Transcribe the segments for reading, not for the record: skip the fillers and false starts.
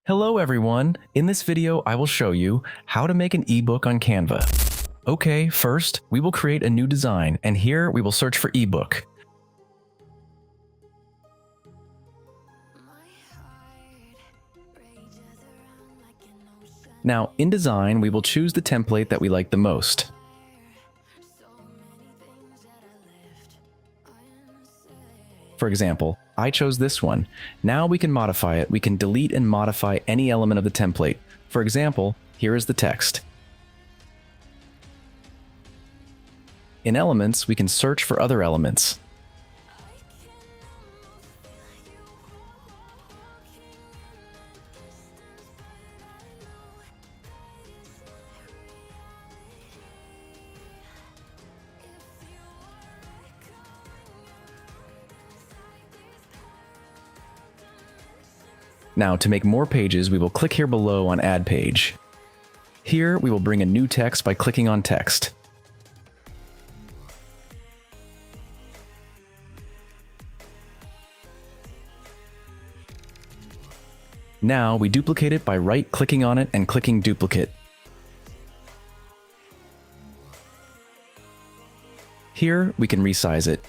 Hello everyone! In this video, I will show you how to make an ebook on Canva. Okay, first, we will create a new design, and here we will search for ebook. Now, in design, we will choose the template that we like the most. For example, I chose this one. Now we can modify it. We can delete and modify any element of the template. For example, here is the text. In Elements, we can search for other elements. Now, to make more pages, we will click here below on Add Page. Here, we will bring a new text by clicking on Text. Now, we duplicate it by right-clicking on it and clicking Duplicate. Here, we can resize it.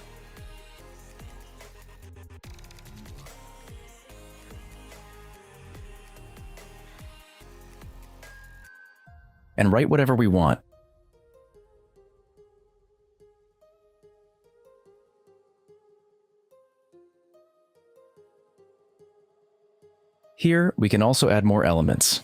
And write whatever we want. Here, we can also add more elements.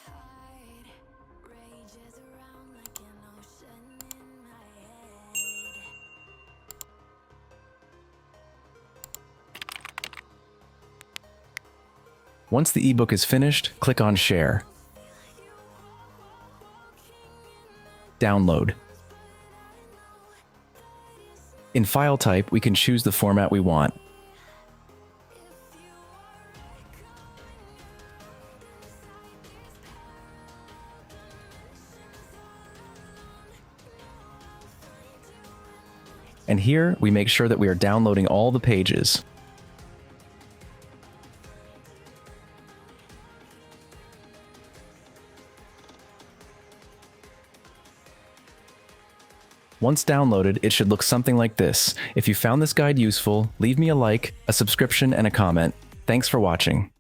Once the ebook is finished, click on Share. Download. In file type, we can choose the format we want. And here, we make sure that we are downloading all the pages. Once downloaded, it should look something like this. If you found this guide useful, leave me a like, a subscription, and a comment. Thanks for watching.